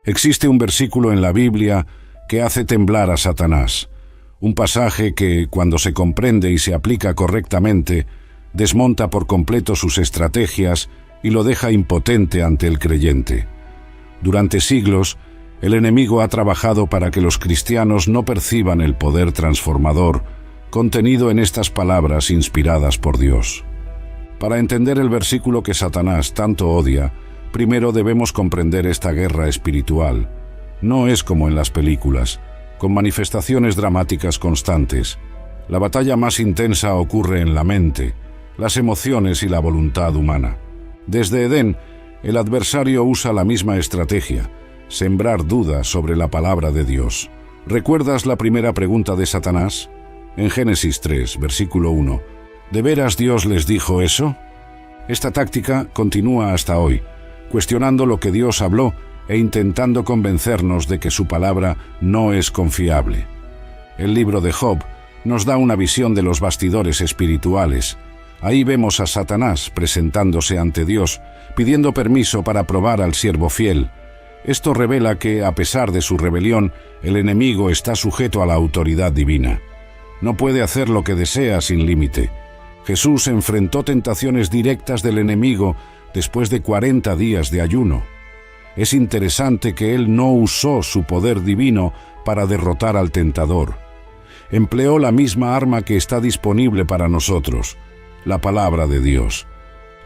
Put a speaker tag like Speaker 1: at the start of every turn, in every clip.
Speaker 1: Existe un versículo en la Biblia que hace temblar a Satanás, un pasaje que, cuando se comprende y se aplica correctamente, desmonta por completo sus estrategias y lo deja impotente ante el creyente. Durante siglos, el enemigo ha trabajado para que los cristianos no perciban el poder transformador contenido en estas palabras inspiradas por Dios. Para entender el versículo que Satanás tanto odia, primero debemos comprender esta guerra espiritual. No es como en las películas, con manifestaciones dramáticas constantes. La batalla más intensa ocurre en la mente, las emociones y la voluntad humana. Desde Edén, el adversario usa la misma estrategia: sembrar dudas sobre la palabra de Dios. ¿Recuerdas la primera pregunta de Satanás? En Génesis 3, versículo 1. ¿De veras Dios les dijo eso? Esta táctica continúa hasta hoy, cuestionando lo que Dios habló e intentando convencernos de que su palabra no es confiable. El libro de Job nos da una visión de los bastidores espirituales. Ahí vemos a Satanás presentándose ante Dios, pidiendo permiso para probar al siervo fiel. Esto revela que, a pesar de su rebelión, el enemigo está sujeto a la autoridad divina. No puede hacer lo que desea sin límite. Jesús enfrentó tentaciones directas del enemigo después de 40 días de ayuno. Es interesante que él no usó su poder divino para derrotar al tentador. Empleó la misma arma que está disponible para nosotros, la palabra de Dios.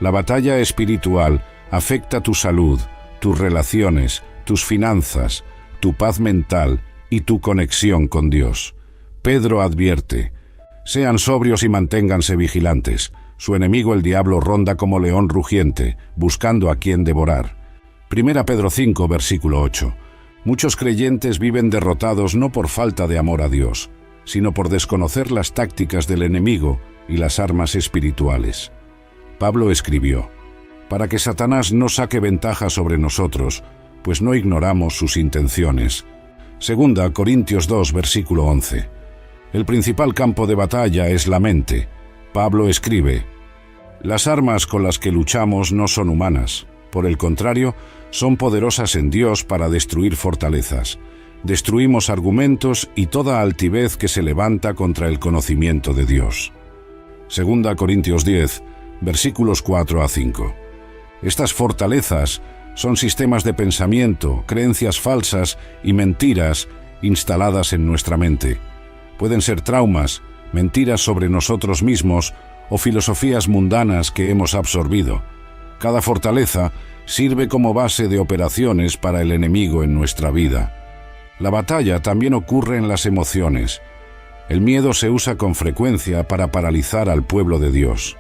Speaker 1: La batalla espiritual afecta tu salud, tus relaciones, tus finanzas, tu paz mental y tu conexión con Dios. Pedro advierte: sean sobrios y manténganse vigilantes. Su enemigo el diablo ronda como león rugiente, buscando a quien devorar. 1 Pedro 5, versículo 8. Muchos creyentes viven derrotados no por falta de amor a Dios, sino por desconocer las tácticas del enemigo y las armas espirituales. Pablo escribió: para que Satanás no saque ventaja sobre nosotros, pues no ignoramos sus intenciones. 2 Corintios 2, versículo 11. El principal campo de batalla es la mente. Pablo escribe: las armas con las que luchamos no son humanas. Por el contrario, son poderosas en Dios para destruir fortalezas. Destruimos argumentos y toda altivez que se levanta contra el conocimiento de Dios. 2 Corintios 10, versículos 4 a 5. Estas fortalezas son sistemas de pensamiento, creencias falsas y mentiras instaladas en nuestra mente. Pueden ser traumas, mentiras sobre nosotros mismos o filosofías mundanas que hemos absorbido. Cada fortaleza sirve como base de operaciones para el enemigo en nuestra vida. La batalla también ocurre en las emociones. El miedo se usa con frecuencia para paralizar al pueblo de Dios.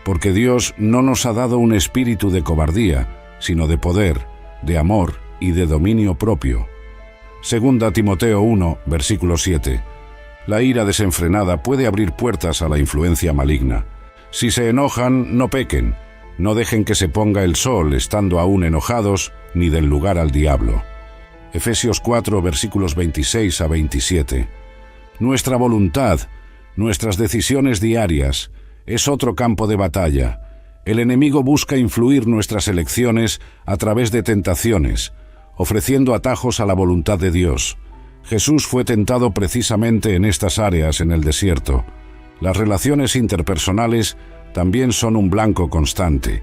Speaker 1: Porque Dios no nos ha dado un espíritu de cobardía, sino de poder, de amor y de dominio propio. 2 Timoteo 1, versículo 7. La ira desenfrenada puede abrir puertas a la influencia maligna. Si se enojan, no pequen. No dejen que se ponga el sol estando aún enojados, ni den lugar al diablo. Efesios 4, versículos 26 a 27. Nuestra voluntad, nuestras decisiones diarias, es otro campo de batalla. El enemigo busca influir nuestras elecciones a través de tentaciones, ofreciendo atajos a la voluntad de Dios. Jesús fue tentado precisamente en estas áreas en el desierto. Las relaciones interpersonales también son un blanco constante.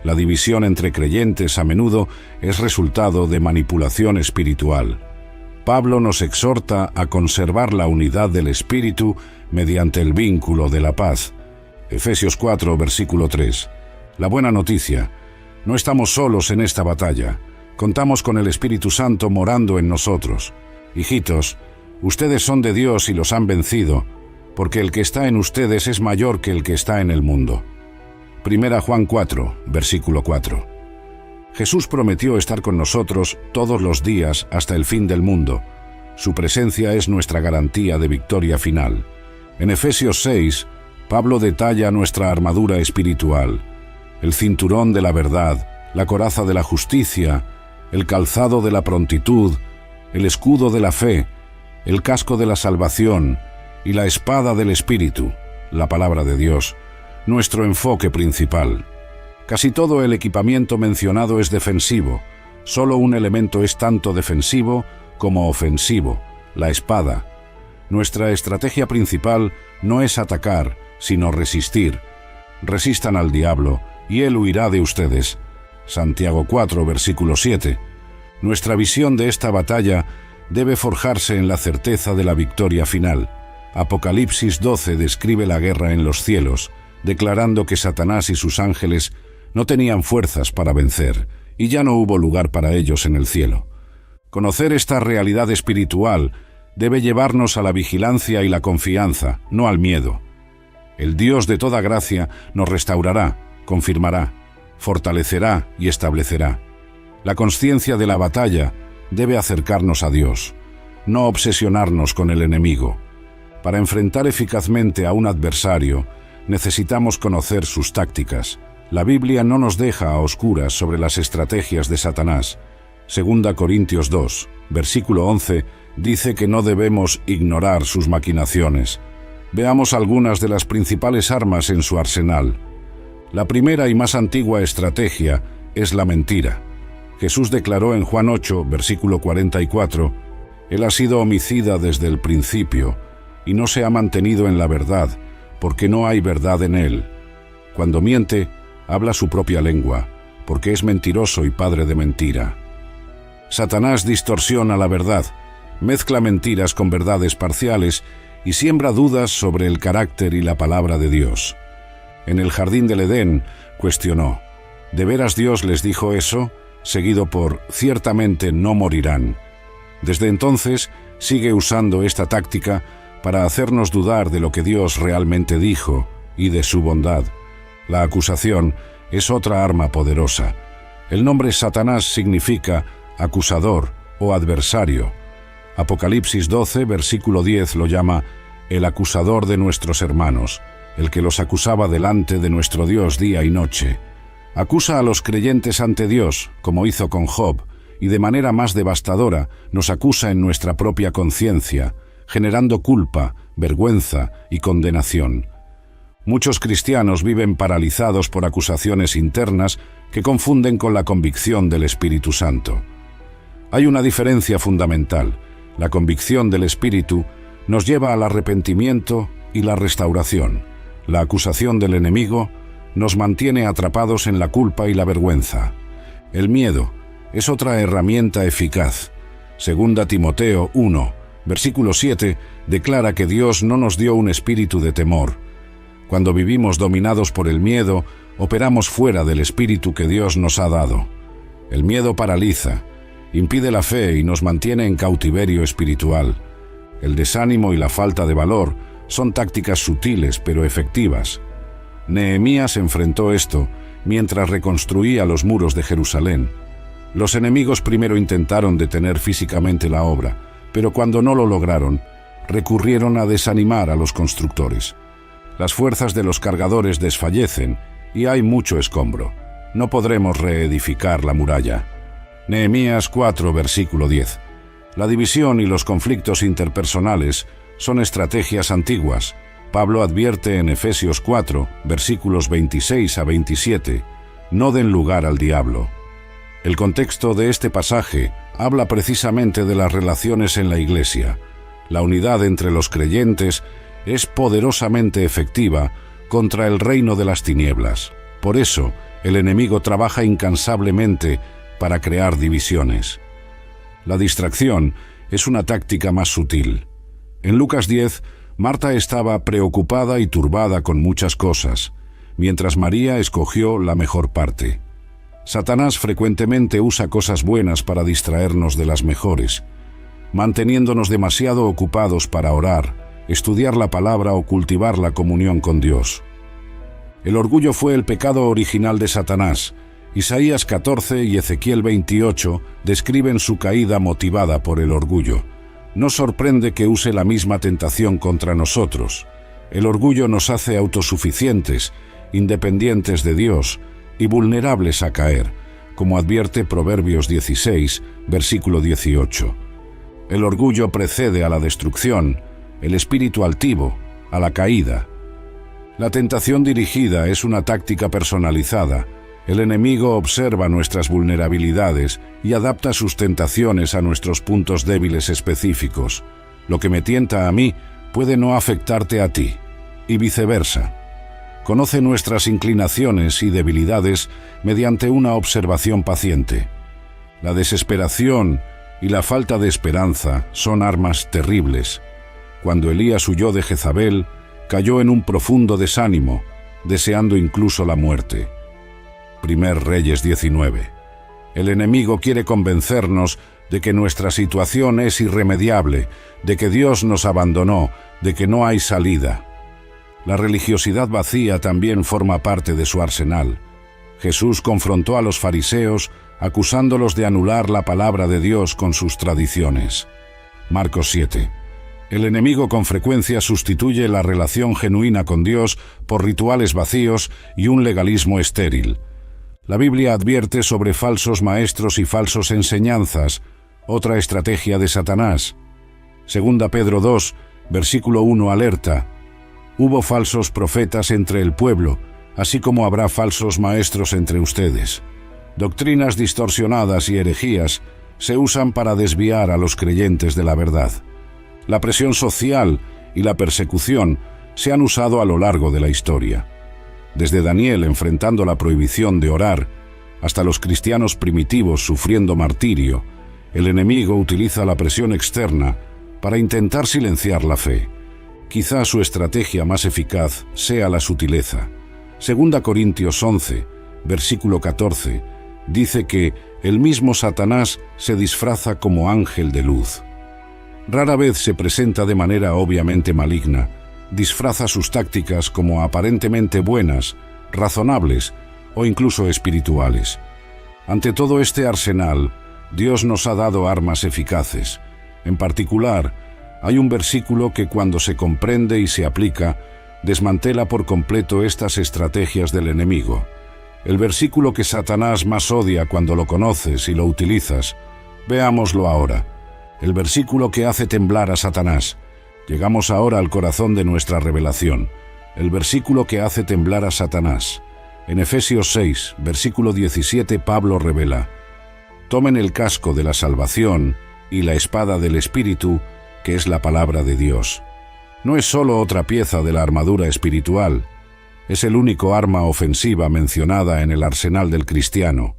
Speaker 1: La división entre creyentes a menudo es resultado de manipulación espiritual. Pablo nos exhorta a conservar la unidad del espíritu mediante el vínculo de la paz. Efesios 4, versículo 3. La buena noticia: no estamos solos en esta batalla. Contamos con el Espíritu Santo morando en nosotros. Hijitos, ustedes son de Dios y los han vencido, porque el que está en ustedes es mayor que el que está en el mundo. 1 Juan 4, versículo 4. Jesús prometió estar con nosotros todos los días hasta el fin del mundo. Su presencia es nuestra garantía de victoria final. En Efesios 6, Pablo detalla nuestra armadura espiritual: el cinturón de la verdad, la coraza de la justicia, el calzado de la prontitud, el escudo de la fe, el casco de la salvación y la espada del Espíritu, la palabra de Dios, nuestro enfoque principal. Casi todo el equipamiento mencionado es defensivo, Solo un elemento es tanto defensivo como ofensivo: la espada. Nuestra estrategia principal no es atacar, sino resistir. Resistan al diablo, y él huirá de ustedes. Santiago 4, versículo 7. Nuestra visión de esta batalla debe forjarse en la certeza de la victoria final. Apocalipsis 12 describe la guerra en los cielos, declarando que Satanás y sus ángeles no tenían fuerzas para vencer, y ya no hubo lugar para ellos en el cielo. Conocer esta realidad espiritual debe llevarnos a la vigilancia y la confianza, no al miedo. El Dios de toda gracia nos restaurará, confirmará, fortalecerá y establecerá. La consciencia de la batalla debe acercarnos a Dios, no obsesionarnos con el enemigo. Para enfrentar eficazmente a un adversario, necesitamos conocer sus tácticas. La Biblia no nos deja a oscuras sobre las estrategias de Satanás. 2 Corintios 2, versículo 11, dice que no debemos ignorar sus maquinaciones. Veamos algunas de las principales armas en su arsenal. La primera y más antigua estrategia es la mentira. Jesús declaró en Juan 8, versículo 44, «Él ha sido homicida desde el principio, y no se ha mantenido en la verdad, porque no hay verdad en él. Cuando miente, habla su propia lengua, porque es mentiroso y padre de mentira». Satanás distorsiona la verdad, mezcla mentiras con verdades parciales y siembra dudas sobre el carácter y la palabra de Dios. En el jardín del Edén, cuestionó: ¿de veras Dios les dijo eso? Seguido por: ciertamente no morirán. Desde entonces, sigue usando esta táctica para hacernos dudar de lo que Dios realmente dijo y de su bondad. La acusación es otra arma poderosa. El nombre Satanás significa acusador o adversario. Apocalipsis 12, versículo 10 lo llama el acusador de nuestros hermanos, el que los acusaba delante de nuestro Dios día y noche. Acusa a los creyentes ante Dios, como hizo con Job, y de manera más devastadora nos acusa en nuestra propia conciencia, generando culpa, vergüenza y condenación. Muchos cristianos viven paralizados por acusaciones internas que confunden con la convicción del Espíritu Santo. Hay una diferencia fundamental. La convicción del Espíritu nos lleva al arrepentimiento y la restauración. La acusación del enemigo nos mantiene atrapados en la culpa y la vergüenza. El miedo es otra herramienta eficaz. 2 Timoteo 1, versículo 7, declara que Dios no nos dio un espíritu de temor. Cuando vivimos dominados por el miedo, operamos fuera del espíritu que Dios nos ha dado. El miedo paraliza, impide la fe y nos mantiene en cautiverio espiritual. El desánimo y la falta de valor son tácticas sutiles pero efectivas. Nehemías enfrentó esto mientras reconstruía los muros de Jerusalén. Los enemigos primero intentaron detener físicamente la obra, pero cuando no lo lograron, recurrieron a desanimar a los constructores. Las fuerzas de los cargadores desfallecen y hay mucho escombro. No podremos reedificar la muralla. Nehemías 4, versículo 10. La división y los conflictos interpersonales son estrategias antiguas. Pablo advierte en Efesios 4, versículos 26 a 27, «No den lugar al diablo». El contexto de este pasaje habla precisamente de las relaciones en la Iglesia. La unidad entre los creyentes es poderosamente efectiva contra el reino de las tinieblas. Por eso, el enemigo trabaja incansablemente para crear divisiones. La distracción es una táctica más sutil. En Lucas 10, Marta estaba preocupada y turbada con muchas cosas, mientras María escogió la mejor parte. Satanás frecuentemente usa cosas buenas para distraernos de las mejores, manteniéndonos demasiado ocupados para orar, estudiar la palabra o cultivar la comunión con Dios. El orgullo fue el pecado original de Satanás. Isaías 14 y Ezequiel 28 describen su caída motivada por el orgullo. No sorprende que use la misma tentación contra nosotros. El orgullo nos hace autosuficientes, independientes de Dios y vulnerables a caer, como advierte Proverbios 16, versículo 18. El orgullo precede a la destrucción, el espíritu altivo a la caída. La tentación dirigida es una táctica personalizada. El enemigo observa nuestras vulnerabilidades y adapta sus tentaciones a nuestros puntos débiles específicos. Lo que me tienta a mí puede no afectarte a ti, y viceversa. Conoce nuestras inclinaciones y debilidades mediante una observación paciente. La desesperación y la falta de esperanza son armas terribles. Cuando Elías huyó de Jezabel, cayó en un profundo desánimo, deseando incluso la muerte. 1 Reyes 19. El enemigo quiere convencernos de que nuestra situación es irremediable, de que Dios nos abandonó, de que no hay salida. La religiosidad vacía también forma parte de su arsenal. Jesús confrontó a los fariseos acusándolos de anular la palabra de Dios con sus tradiciones. Marcos 7. El enemigo con frecuencia sustituye la relación genuina con Dios por rituales vacíos y un legalismo estéril. La Biblia advierte sobre falsos maestros y falsos enseñanzas, otra estrategia de Satanás. 2 Pedro 2, versículo 1 alerta: hubo falsos profetas entre el pueblo, así como habrá falsos maestros entre ustedes. Doctrinas distorsionadas y herejías se usan para desviar a los creyentes de la verdad. La presión social y la persecución se han usado a lo largo de la historia. Desde Daniel enfrentando la prohibición de orar, hasta los cristianos primitivos sufriendo martirio, el enemigo utiliza la presión externa para intentar silenciar la fe. Quizá su estrategia más eficaz sea la sutileza. 2 Corintios 11, versículo 14, dice que el mismo Satanás se disfraza como ángel de luz. Rara vez se presenta de manera obviamente maligna, disfraza sus tácticas como aparentemente buenas, razonables o incluso espirituales. Ante todo este arsenal, Dios nos ha dado armas eficaces. En particular, hay un versículo que cuando se comprende y se aplica, desmantela por completo estas estrategias del enemigo. El versículo que Satanás más odia cuando lo conoces y lo utilizas. Veámoslo ahora. El versículo que hace temblar a Satanás. Llegamos ahora al corazón de nuestra revelación. El versículo que hace temblar a Satanás. En Efesios 6, versículo 17, Pablo revela: tomen el casco de la salvación y la espada del Espíritu, que es la palabra de Dios. No es solo otra pieza de la armadura espiritual, es el único arma ofensiva mencionada en el arsenal del cristiano.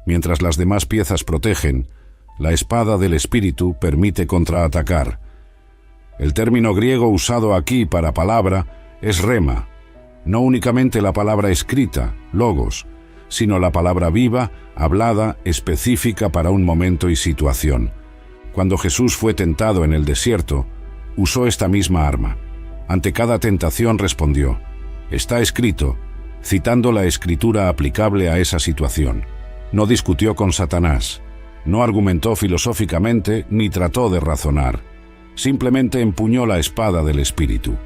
Speaker 1: Mientras las demás piezas protegen, la espada del Espíritu permite contraatacar. El término griego usado aquí para palabra es rema, no únicamente la palabra escrita, logos, sino la palabra viva, hablada, específica para un momento y situación. Cuando Jesús fue tentado en el desierto, usó esta misma arma. Ante cada tentación respondió: está escrito, citando la escritura aplicable a esa situación. No discutió con Satanás, no argumentó filosóficamente ni trató de razonar. Simplemente empuñó la espada del Espíritu.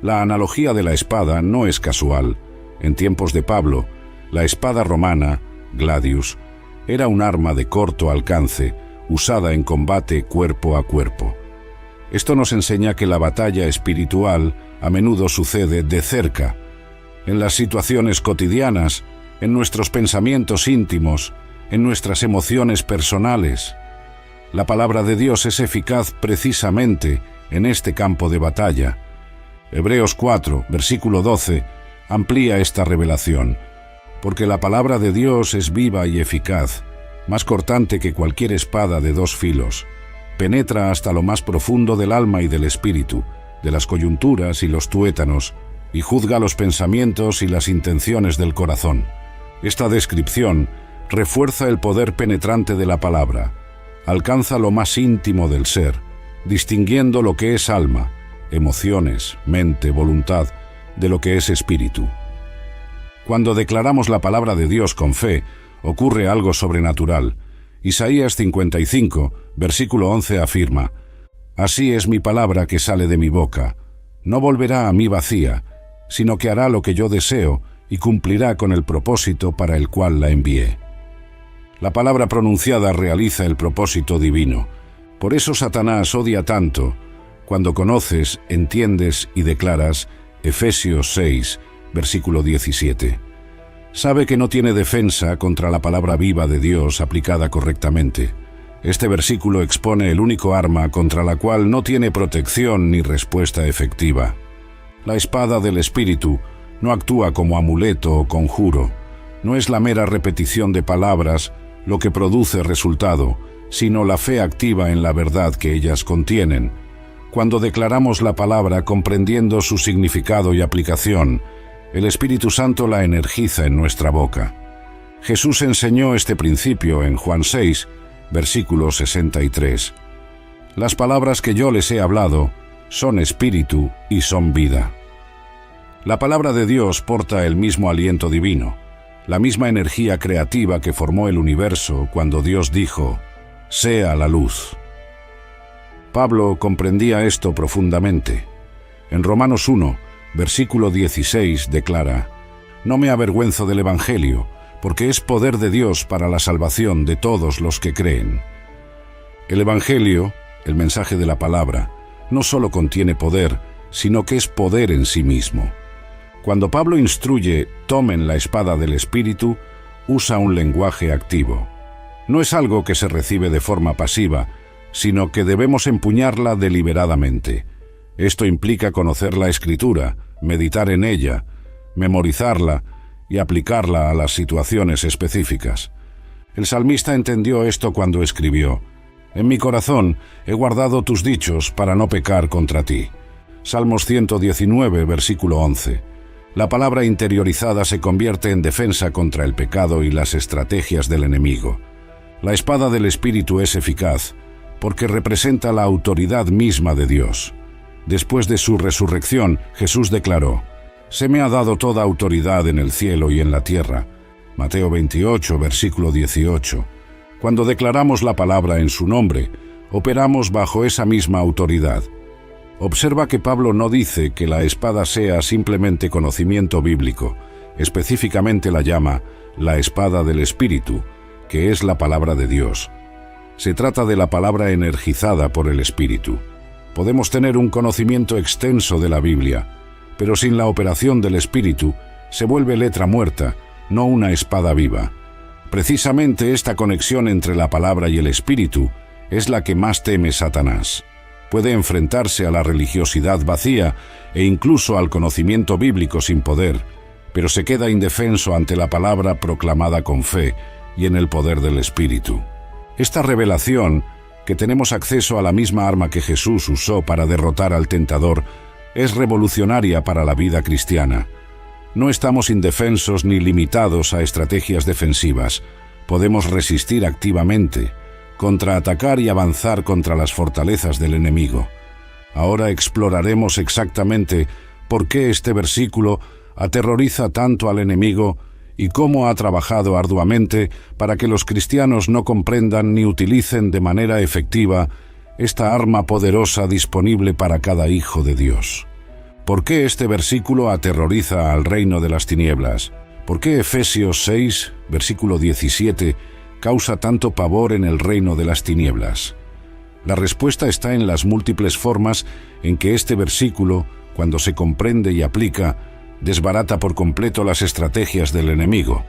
Speaker 1: La analogía de la espada no es casual. En tiempos de Pablo, la espada romana, gladius, era un arma de corto alcance, usada en combate cuerpo a cuerpo. Esto nos enseña que la batalla espiritual a menudo sucede de cerca, en las situaciones cotidianas, en nuestros pensamientos íntimos, en nuestras emociones personales. La palabra de Dios es eficaz precisamente en este campo de batalla. Hebreos 4, versículo 12, amplía esta revelación. Porque la palabra de Dios es viva y eficaz, más cortante que cualquier espada de dos filos. Penetra hasta lo más profundo del alma y del espíritu, de las coyunturas y los tuétanos, y juzga los pensamientos y las intenciones del corazón. Esta descripción refuerza el poder penetrante de la palabra, alcanza lo más íntimo del ser, distinguiendo lo que es alma, emociones, mente, voluntad, de lo que es espíritu. Cuando declaramos la palabra de Dios con fe, ocurre algo sobrenatural. Isaías 55, versículo 11 afirma: así es mi palabra que sale de mi boca. No volverá a mí vacía, sino que hará lo que yo deseo y cumplirá con el propósito para el cual la envié. La palabra pronunciada realiza el propósito divino. Por eso Satanás odia tanto cuando conoces, entiendes y declaras Efesios 6, versículo 17. sabe que no tiene defensa contra la palabra viva de Dios aplicada correctamente. Este versículo expone el único arma contra la cual no tiene protección ni respuesta efectiva. La espada del Espíritu no actúa como amuleto o conjuro. No es la mera repetición de palabras lo que produce resultado, sino la fe activa en la verdad que ellas contienen. Cuando declaramos la palabra comprendiendo su significado y aplicación, el Espíritu Santo la energiza en nuestra boca. Jesús enseñó este principio en Juan 6, versículo 63. Las palabras que yo les he hablado son espíritu y son vida. La palabra de Dios porta el mismo aliento divino, la misma energía creativa que formó el universo cuando Dios dijo, «Sea la luz». Pablo comprendía esto profundamente. En Romanos 1, versículo 16 declara, «No me avergüenzo del Evangelio, porque es poder de Dios para la salvación de todos los que creen». El Evangelio, el mensaje de la palabra, no solo contiene poder, sino que es poder en sí mismo. Cuando Pablo instruye, tomen la espada del Espíritu, usa un lenguaje activo. No es algo que se recibe de forma pasiva, sino que debemos empuñarla deliberadamente. Esto implica conocer la Escritura, meditar en ella, memorizarla y aplicarla a las situaciones específicas. El salmista entendió esto cuando escribió, «En mi corazón he guardado tus dichos para no pecar contra ti». Salmos 119, versículo 11. La palabra interiorizada se convierte en defensa contra el pecado y las estrategias del enemigo. La espada del Espíritu es eficaz porque representa la autoridad misma de Dios. Después de su resurrección, Jesús declaró, «Se me ha dado toda autoridad en el cielo y en la tierra». Mateo 28, versículo 18. Cuando declaramos la palabra en su nombre, operamos bajo esa misma autoridad. Observa que Pablo no dice que la espada sea simplemente conocimiento bíblico, específicamente la llama la espada del Espíritu, que es la palabra de Dios. Se trata de la palabra energizada por el Espíritu. Podemos tener un conocimiento extenso de la Biblia, pero sin la operación del Espíritu se vuelve letra muerta, no una espada viva. Precisamente esta conexión entre la palabra y el Espíritu es la que más teme Satanás. Puede enfrentarse a la religiosidad vacía e incluso al conocimiento bíblico sin poder, pero se queda indefenso ante la palabra proclamada con fe y en el poder del Espíritu. Esta revelación, que tenemos acceso a la misma arma que Jesús usó para derrotar al tentador, es revolucionaria para la vida cristiana. No estamos indefensos ni limitados a estrategias defensivas. Podemos resistir activamente, contraatacar y avanzar contra las fortalezas del enemigo. Ahora exploraremos exactamente por qué este versículo aterroriza tanto al enemigo y cómo ha trabajado arduamente para que los cristianos no comprendan ni utilicen de manera efectiva esta arma poderosa disponible para cada hijo de Dios. ¿Por qué este versículo aterroriza al reino de las tinieblas? ¿Por qué Efesios 6, versículo 17, causa tanto pavor en el reino de las tinieblas? La respuesta está en las múltiples formas en que este versículo, cuando se comprende y aplica, desbarata por completo las estrategias del enemigo.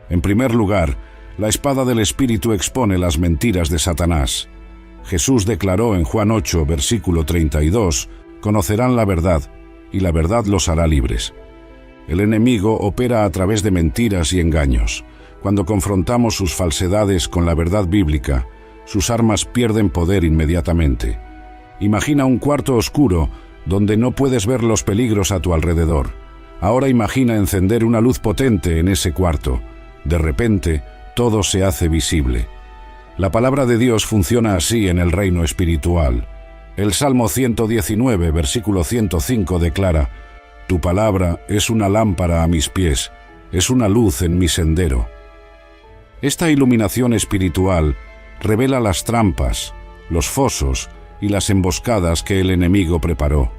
Speaker 1: En primer lugar, la espada del Espíritu expone las mentiras de Satanás. Jesús declaró en Juan 8, versículo 32, «Conocerán la verdad, y la verdad los hará libres». El enemigo opera a través de mentiras y engaños. Cuando confrontamos sus falsedades con la verdad bíblica, sus armas pierden poder inmediatamente. Imagina un cuarto oscuro donde no puedes ver los peligros a tu alrededor. Ahora imagina encender una luz potente en ese cuarto. De repente, todo se hace visible. La palabra de Dios funciona así en el reino espiritual. El Salmo 119, versículo 105 declara, «Tu palabra es una lámpara a mis pies, es una luz en mi sendero». Esta iluminación espiritual revela las trampas, los fosos y las emboscadas que el enemigo preparó.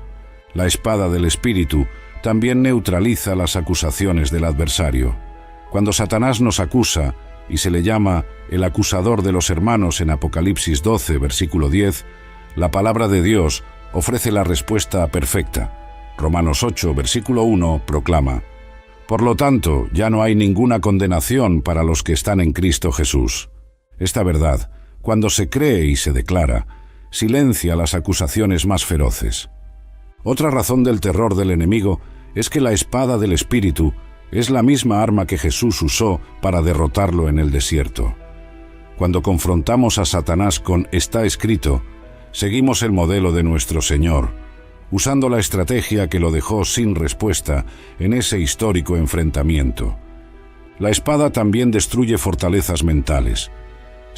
Speaker 1: La espada del Espíritu también neutraliza las acusaciones del adversario. Cuando Satanás nos acusa, y se le llama el acusador de los hermanos en Apocalipsis 12, versículo 10, la palabra de Dios ofrece la respuesta perfecta. Romanos 8, versículo 1, proclama, Por lo tanto, ya no hay ninguna condenación para los que están en Cristo Jesús. Esta verdad, cuando se cree y se declara, silencia las acusaciones más feroces. Otra razón del terror del enemigo es que la espada del Espíritu es la misma arma que Jesús usó para derrotarlo en el desierto. Cuando confrontamos a Satanás con «está escrito», seguimos el modelo de nuestro Señor, usando la estrategia que lo dejó sin respuesta en ese histórico enfrentamiento. La espada también destruye fortalezas mentales.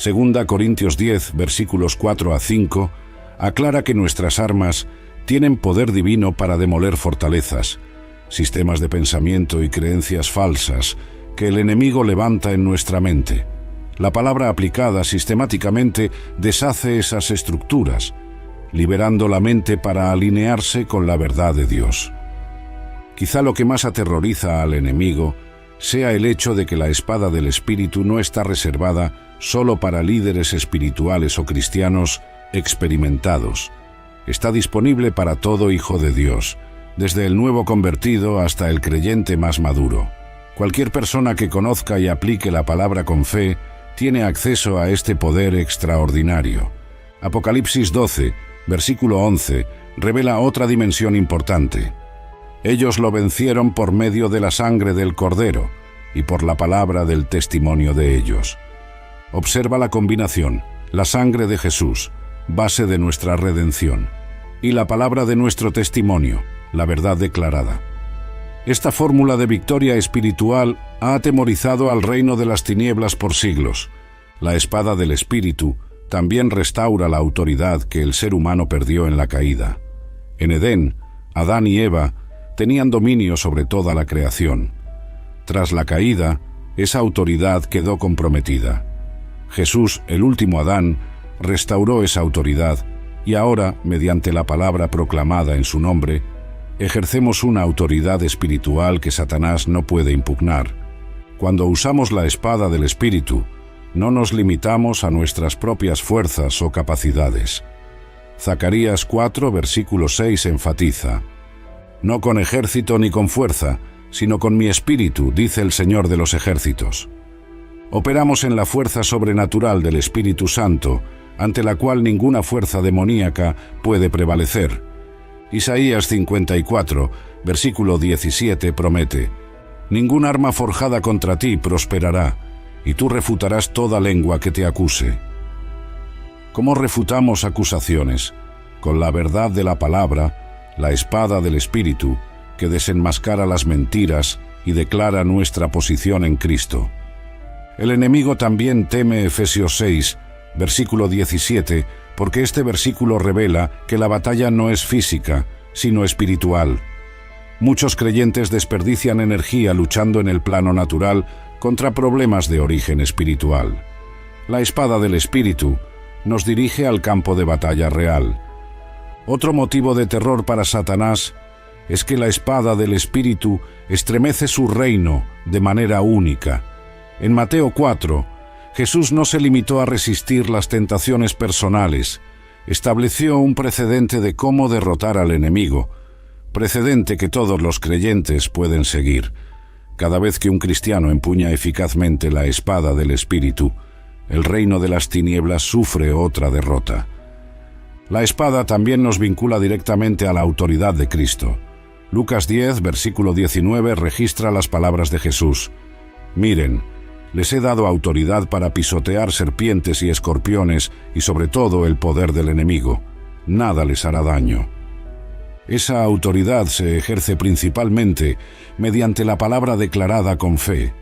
Speaker 1: 2 Corintios 10, versículos 4 a 5, aclara que nuestras armas tienen poder divino para demoler fortalezas, sistemas de pensamiento y creencias falsas que el enemigo levanta en nuestra mente. La palabra aplicada sistemáticamente deshace esas estructuras, liberando la mente para alinearse con la verdad de Dios. Quizá lo que más aterroriza al enemigo sea el hecho de que la espada del Espíritu no está reservada solo para líderes espirituales o cristianos experimentados. Está disponible para todo hijo de Dios, desde el nuevo convertido hasta el creyente más maduro. Cualquier persona que conozca y aplique la palabra con fe tiene acceso a este poder extraordinario. Apocalipsis 12, versículo 11, revela otra dimensión importante. Ellos lo vencieron por medio de la sangre del Cordero y por la palabra del testimonio de ellos. Observa la combinación: la sangre de Jesús, base de nuestra redención, y la palabra de nuestro testimonio, la verdad declarada. Esta fórmula de victoria espiritual ha atemorizado al reino de las tinieblas por siglos. La espada del Espíritu también restaura la autoridad que el ser humano perdió en la caída. En Edén, Adán y Eva tenían dominio sobre toda la creación. Tras la caída, esa autoridad quedó comprometida. Jesús, el último Adán, restauró esa autoridad y ahora, mediante la palabra proclamada en su nombre, ejercemos una autoridad espiritual que Satanás no puede impugnar. Cuando usamos la espada del Espíritu, no nos limitamos a nuestras propias fuerzas o capacidades. Zacarías 4, versículo 6 enfatiza: «No con ejército ni con fuerza, sino con mi espíritu, dice el Señor de los ejércitos». Operamos en la fuerza sobrenatural del Espíritu Santo, ante la cual ninguna fuerza demoníaca puede prevalecer. Isaías 54, versículo 17 promete: «Ningún arma forjada contra ti prosperará, y tú refutarás toda lengua que te acuse». ¿Cómo refutamos acusaciones? Con la verdad de la palabra, la espada del Espíritu, que desenmascara las mentiras y declara nuestra posición en Cristo. El enemigo también teme Efesios 6, versículo 17, porque este versículo revela que la batalla no es física, sino espiritual. Muchos creyentes desperdician energía luchando en el plano natural contra problemas de origen espiritual. La espada del Espíritu nos dirige al campo de batalla real. Otro motivo de terror para Satanás es que la espada del Espíritu estremece su reino de manera única. En Mateo 4, Jesús no se limitó a resistir las tentaciones personales, estableció un precedente de cómo derrotar al enemigo, precedente que todos los creyentes pueden seguir. Cada vez que un cristiano empuña eficazmente la espada del Espíritu, el reino de las tinieblas sufre otra derrota. La espada también nos vincula directamente a la autoridad de Cristo. Lucas 10, versículo 19 registra las palabras de Jesús: «Miren, les he dado autoridad para pisotear serpientes y escorpiones y sobre todo el poder del enemigo. Nada les hará daño». Esa autoridad se ejerce principalmente mediante la palabra declarada con fe.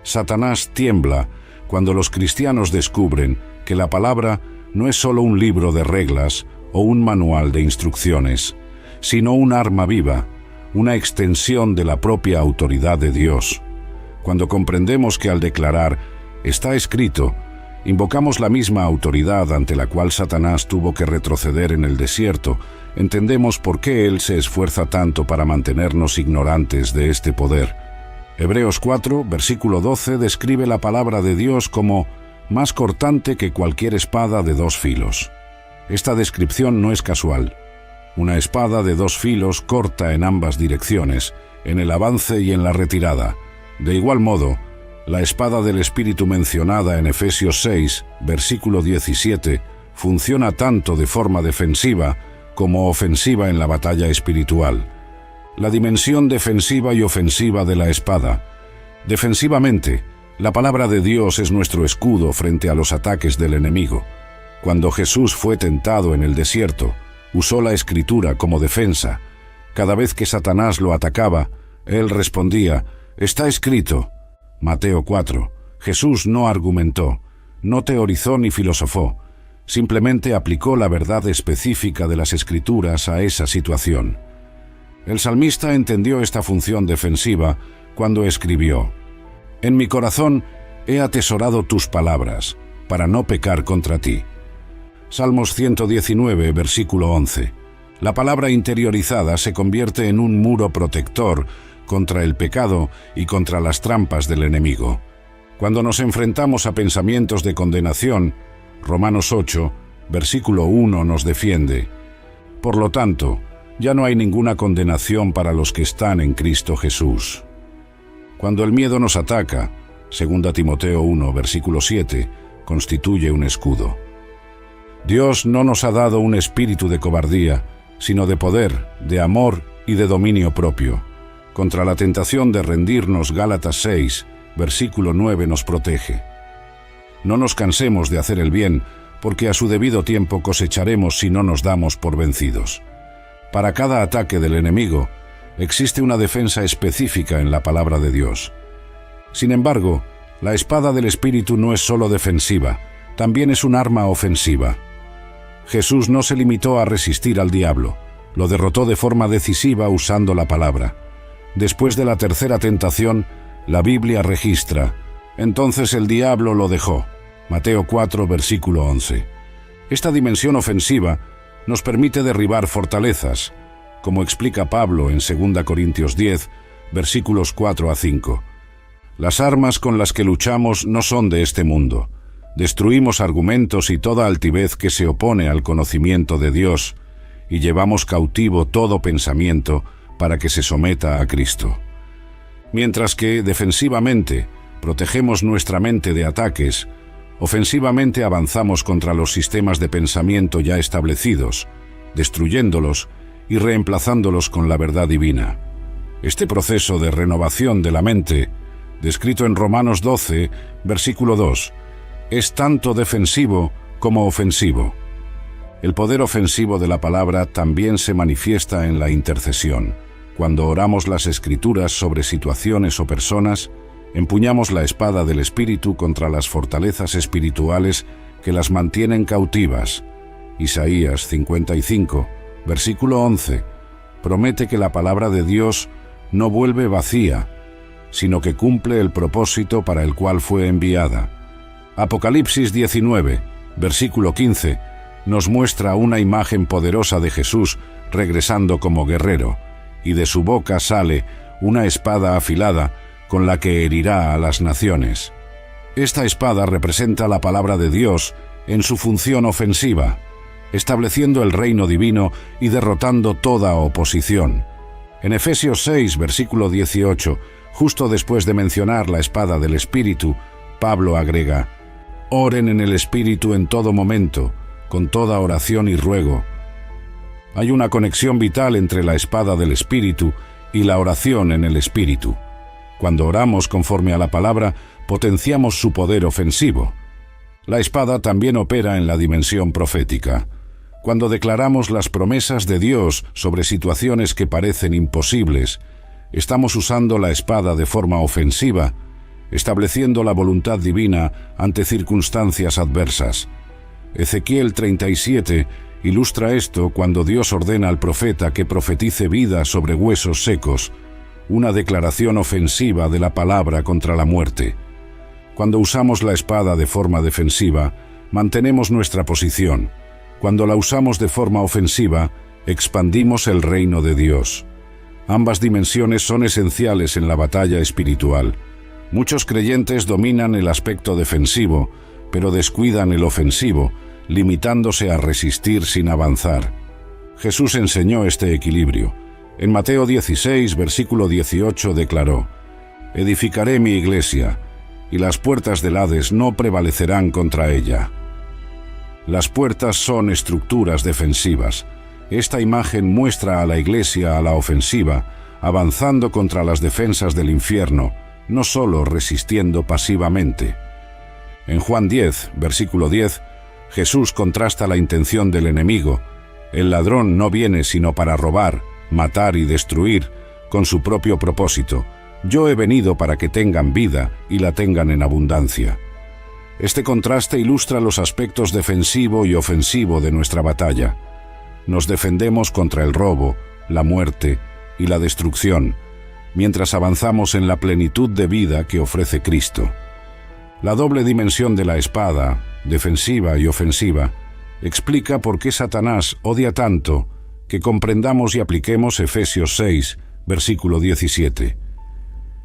Speaker 1: Satanás tiembla cuando los cristianos descubren que la palabra no es solo un libro de reglas o un manual de instrucciones, sino un arma viva, una extensión de la propia autoridad de Dios. Cuando comprendemos que al declarar «está escrito», invocamos la misma autoridad ante la cual Satanás tuvo que retroceder en el desierto, entendemos por qué él se esfuerza tanto para mantenernos ignorantes de este poder. Hebreos 4, versículo 12 describe la palabra de Dios como «más cortante que cualquier espada de dos filos». Esta descripción no es casual. Una espada de dos filos corta en ambas direcciones, en el avance y en la retirada. De igual modo, la espada del Espíritu mencionada en Efesios 6, versículo 17, funciona tanto de forma defensiva como ofensiva en la batalla espiritual. La dimensión defensiva y ofensiva de la espada. Defensivamente, la palabra de Dios es nuestro escudo frente a los ataques del enemigo. Cuando Jesús fue tentado en el desierto, usó la Escritura como defensa. Cada vez que Satanás lo atacaba, él respondía: «Está escrito». Mateo 4. Jesús no argumentó, no teorizó ni filosofó, simplemente aplicó la verdad específica de las Escrituras a esa situación. El salmista entendió esta función defensiva cuando escribió: «En mi corazón he atesorado tus palabras, para no pecar contra ti». Salmos 119, versículo 11. La palabra interiorizada se convierte en un muro protector contra el pecado y contra las trampas del enemigo. Cuando nos enfrentamos a pensamientos de condenación, Romanos 8, versículo 1 nos defiende: «Por lo tanto, ya no hay ninguna condenación para los que están en Cristo Jesús». Cuando el miedo nos ataca, 2 Timoteo 1, versículo 7, constituye un escudo. Dios no nos ha dado un espíritu de cobardía, sino de poder, de amor y de dominio propio. Contra la tentación de rendirnos, Gálatas 6, versículo 9 nos protege. No nos cansemos de hacer el bien, porque a su debido tiempo cosecharemos si no nos damos por vencidos. Para cada ataque del enemigo, existe una defensa específica en la palabra de Dios. Sin embargo, la espada del Espíritu no es solo defensiva, también es un arma ofensiva. Jesús no se limitó a resistir al diablo, lo derrotó de forma decisiva usando la palabra. Después de la tercera tentación, la Biblia registra: «Entonces el diablo lo dejó». Mateo 4, versículo 11. Esta dimensión ofensiva nos permite derribar fortalezas, como explica Pablo en 2 Corintios 10, versículos 4 a 5. Las armas con las que luchamos no son de este mundo. Destruimos argumentos y toda altivez que se opone al conocimiento de Dios, y llevamos cautivo todo pensamiento para que se someta a Cristo. Mientras que, defensivamente, protegemos nuestra mente de ataques, ofensivamente avanzamos contra los sistemas de pensamiento ya establecidos, destruyéndolos y reemplazándolos con la verdad divina. Este proceso de renovación de la mente, descrito en Romanos 12, versículo 2, es tanto defensivo como ofensivo. El poder ofensivo de la palabra también se manifiesta en la intercesión. Cuando oramos las Escrituras sobre situaciones o personas, empuñamos la espada del Espíritu contra las fortalezas espirituales que las mantienen cautivas. Isaías 55, versículo 11, promete que la palabra de Dios no vuelve vacía, sino que cumple el propósito para el cual fue enviada. Apocalipsis 19, versículo 15, nos muestra una imagen poderosa de Jesús regresando como guerrero, y de su boca sale una espada afilada con la que herirá a las naciones. Esta espada representa la palabra de Dios en su función ofensiva, estableciendo el reino divino y derrotando toda oposición. En Efesios 6, versículo 18, justo después de mencionar la espada del Espíritu, Pablo agrega: «Oren en el Espíritu en todo momento, con toda oración y ruego». Hay una conexión vital entre la espada del Espíritu y la oración en el Espíritu. Cuando oramos conforme a la palabra, potenciamos su poder ofensivo. La espada también opera en la dimensión profética. Cuando declaramos las promesas de Dios sobre situaciones que parecen imposibles, estamos usando la espada de forma ofensiva, estableciendo la voluntad divina ante circunstancias adversas. Ezequiel 37 ilustra esto cuando Dios ordena al profeta que profetice vida sobre huesos secos, una declaración ofensiva de la palabra contra la muerte. Cuando usamos la espada de forma defensiva, mantenemos nuestra posición. Cuando la usamos de forma ofensiva, expandimos el reino de Dios. Ambas dimensiones son esenciales en la batalla espiritual. Muchos creyentes dominan el aspecto defensivo, pero descuidan el ofensivo, limitándose a resistir sin avanzar. Jesús enseñó este equilibrio. En Mateo 16, versículo 18 declaró: «Edificaré mi iglesia, y las puertas del Hades no prevalecerán contra ella». Las puertas son estructuras defensivas. Esta imagen muestra a la iglesia a la ofensiva, avanzando contra las defensas del infierno, no solo resistiendo pasivamente. En Juan 10, versículo 10, Jesús contrasta la intención del enemigo. El ladrón no viene sino para robar, matar y destruir, con su propio propósito. Yo he venido para que tengan vida y la tengan en abundancia. Este contraste ilustra los aspectos defensivo y ofensivo de nuestra batalla. Nos defendemos contra el robo, la muerte y la destrucción, mientras avanzamos en la plenitud de vida que ofrece Cristo. La doble dimensión de la espada, defensiva y ofensiva, explica por qué Satanás odia tanto que comprendamos y apliquemos Efesios 6, versículo 17.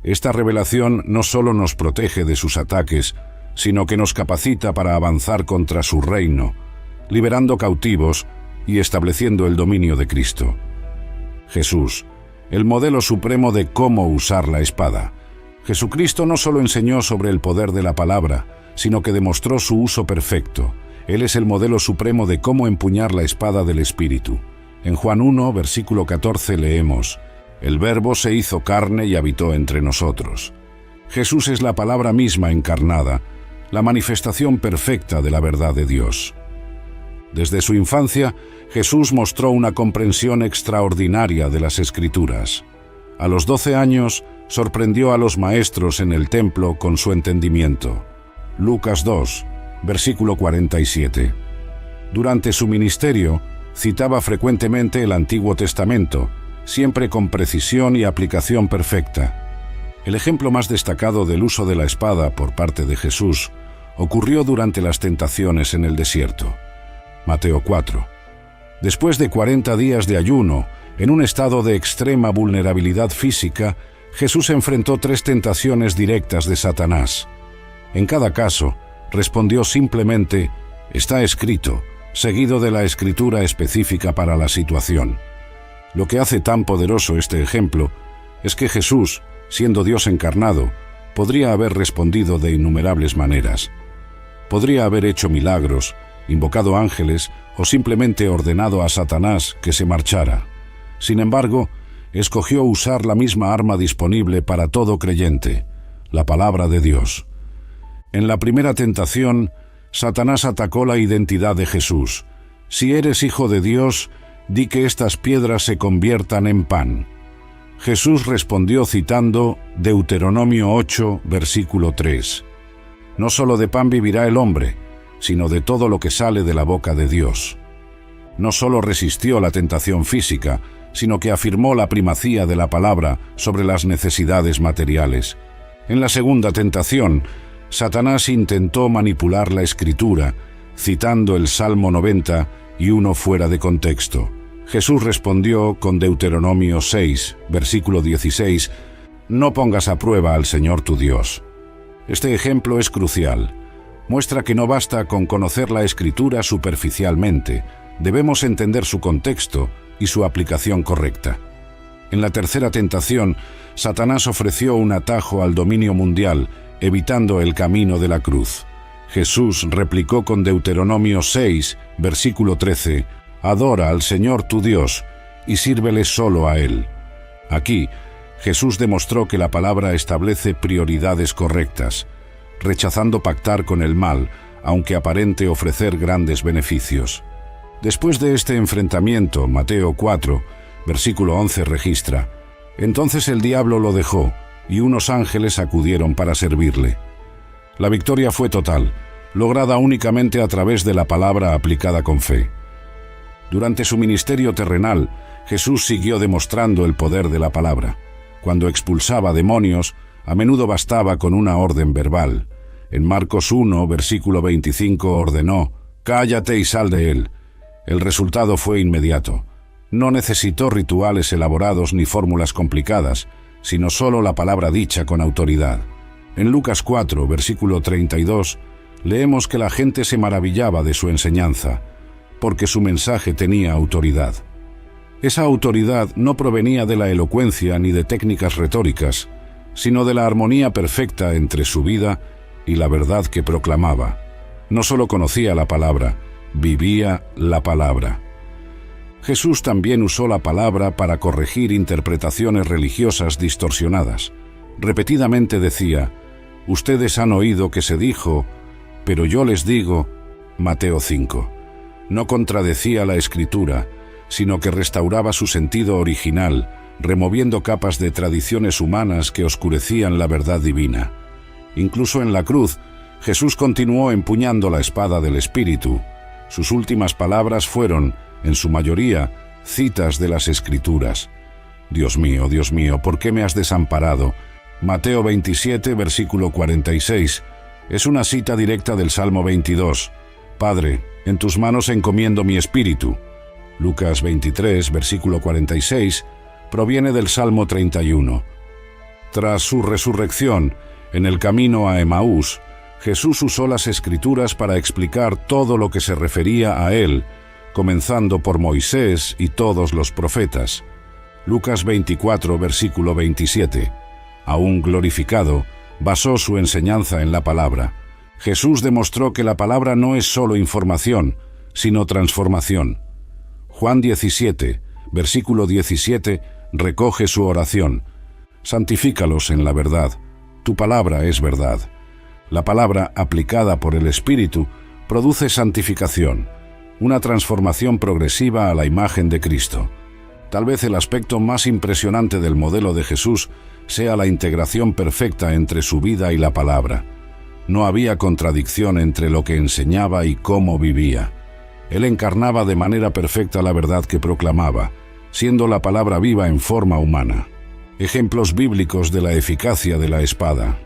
Speaker 1: Esta revelación no solo nos protege de sus ataques, sino que nos capacita para avanzar contra su reino, liberando cautivos y estableciendo el dominio de Cristo. Jesús, el modelo supremo de cómo usar la espada. Jesucristo no solo enseñó sobre el poder de la palabra, sino que demostró su uso perfecto. Él es el modelo supremo de cómo empuñar la espada del Espíritu. En Juan 1, versículo 14 leemos: «El Verbo se hizo carne y habitó entre nosotros». Jesús es la palabra misma encarnada, la manifestación perfecta de la verdad de Dios. Desde su infancia, Jesús mostró una comprensión extraordinaria de las Escrituras. A los 12 años, sorprendió a los maestros en el templo con su entendimiento. Lucas 2, versículo 47. Durante su ministerio, citaba frecuentemente el Antiguo Testamento, siempre con precisión y aplicación perfecta. El ejemplo más destacado del uso de la espada por parte de Jesús ocurrió durante las tentaciones en el desierto. Mateo 4. Después de 40 días de ayuno, en un estado de extrema vulnerabilidad física, Jesús enfrentó 3 tentaciones directas de Satanás. En cada caso, respondió simplemente: «Está escrito», seguido de la escritura específica para la situación. Lo que hace tan poderoso este ejemplo es que Jesús, siendo Dios encarnado, podría haber respondido de innumerables maneras. Podría haber hecho milagros, invocado ángeles o simplemente ordenado a Satanás que se marchara. Sin embargo, escogió usar la misma arma disponible para todo creyente, la palabra de Dios. En la primera tentación, Satanás atacó la identidad de Jesús. «Si eres hijo de Dios, di que estas piedras se conviertan en pan». Jesús respondió citando Deuteronomio 8, versículo 3. «No solo de pan vivirá el hombre, sino de todo lo que sale de la boca de Dios». No solo resistió la tentación física, sino que afirmó la primacía de la palabra sobre las necesidades materiales. En la segunda tentación, Satanás intentó manipular la Escritura, citando el Salmo 90 y uno fuera de contexto. Jesús respondió con Deuteronomio 6, versículo 16, «No pongas a prueba al Señor tu Dios». Este ejemplo es crucial. Muestra que no basta con conocer la Escritura superficialmente, debemos entender su contexto y su aplicación correcta. En la tercera tentación, Satanás ofreció un atajo al dominio mundial, evitando el camino de la cruz. Jesús replicó con Deuteronomio 6, versículo 13, «Adora al Señor tu Dios y sírvele solo a Él». Aquí, Jesús demostró que la palabra establece prioridades correctas, rechazando pactar con el mal, aunque aparente ofrecer grandes beneficios. Después de este enfrentamiento, Mateo 4, versículo 11 registra: «Entonces el diablo lo dejó, y unos ángeles acudieron para servirle». La victoria fue total, lograda únicamente a través de la palabra aplicada con fe. Durante su ministerio terrenal, Jesús siguió demostrando el poder de la palabra. Cuando expulsaba demonios, a menudo bastaba con una orden verbal. En Marcos 1, versículo 25 ordenó: «Cállate y sal de él». El resultado fue inmediato. No necesitó rituales elaborados ni fórmulas complicadas, sino solo la palabra dicha con autoridad. En Lucas 4, versículo 32, leemos que la gente se maravillaba de su enseñanza, porque su mensaje tenía autoridad. Esa autoridad no provenía de la elocuencia ni de técnicas retóricas, sino de la armonía perfecta entre su vida y la verdad que proclamaba. No solo conocía la palabra, vivía la palabra. Jesús también usó la palabra para corregir interpretaciones religiosas distorsionadas. Repetidamente decía: «Ustedes han oído que se dijo, pero yo les digo». Mateo 5. No contradecía la Escritura, sino que restauraba su sentido original, removiendo capas de tradiciones humanas que oscurecían la verdad divina. Incluso en la cruz, Jesús continuó empuñando la espada del Espíritu. Sus últimas palabras fueron, en su mayoría, citas de las Escrituras. Dios mío, ¿por qué me has desamparado?». Mateo 27, versículo 46. Es una cita directa del Salmo 22. «Padre, en tus manos encomiendo mi espíritu». Lucas 23, versículo 46, proviene del Salmo 31. Tras su resurrección, en el camino a Emaús, Jesús usó las Escrituras para explicar todo lo que se refería a él, comenzando por Moisés y todos los profetas. Lucas 24, versículo 27. Aún glorificado, basó su enseñanza en la palabra. Jesús demostró que la palabra no es solo información, sino transformación. Juan 17, versículo 17, recoge su oración: «Santifícalos en la verdad, tu palabra es verdad». La palabra, aplicada por el Espíritu, produce santificación, una transformación progresiva a la imagen de Cristo. Tal vez el aspecto más impresionante del modelo de Jesús sea la integración perfecta entre su vida y la palabra. No había contradicción entre lo que enseñaba y cómo vivía. Él encarnaba de manera perfecta la verdad que proclamaba, siendo la palabra viva en forma humana. Ejemplos bíblicos de la eficacia de la espada.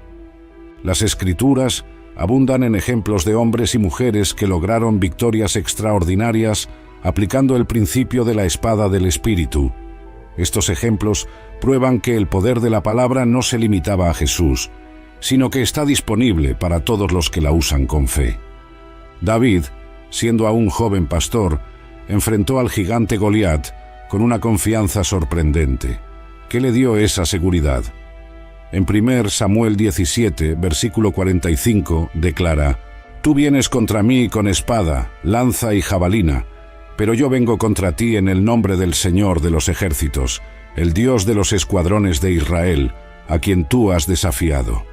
Speaker 1: Las Escrituras abundan en ejemplos de hombres y mujeres que lograron victorias extraordinarias aplicando el principio de la espada del Espíritu. Estos ejemplos prueban que el poder de la palabra no se limitaba a Jesús, sino que está disponible para todos los que la usan con fe. David, siendo aún joven pastor, enfrentó al gigante Goliat con una confianza sorprendente. ¿Qué le dio esa seguridad? En 1 Samuel 17, versículo 45, declara: «Tú vienes contra mí con espada, lanza y jabalina, pero yo vengo contra ti en el nombre del Señor de los ejércitos, el Dios de los escuadrones de Israel, a quien tú has desafiado».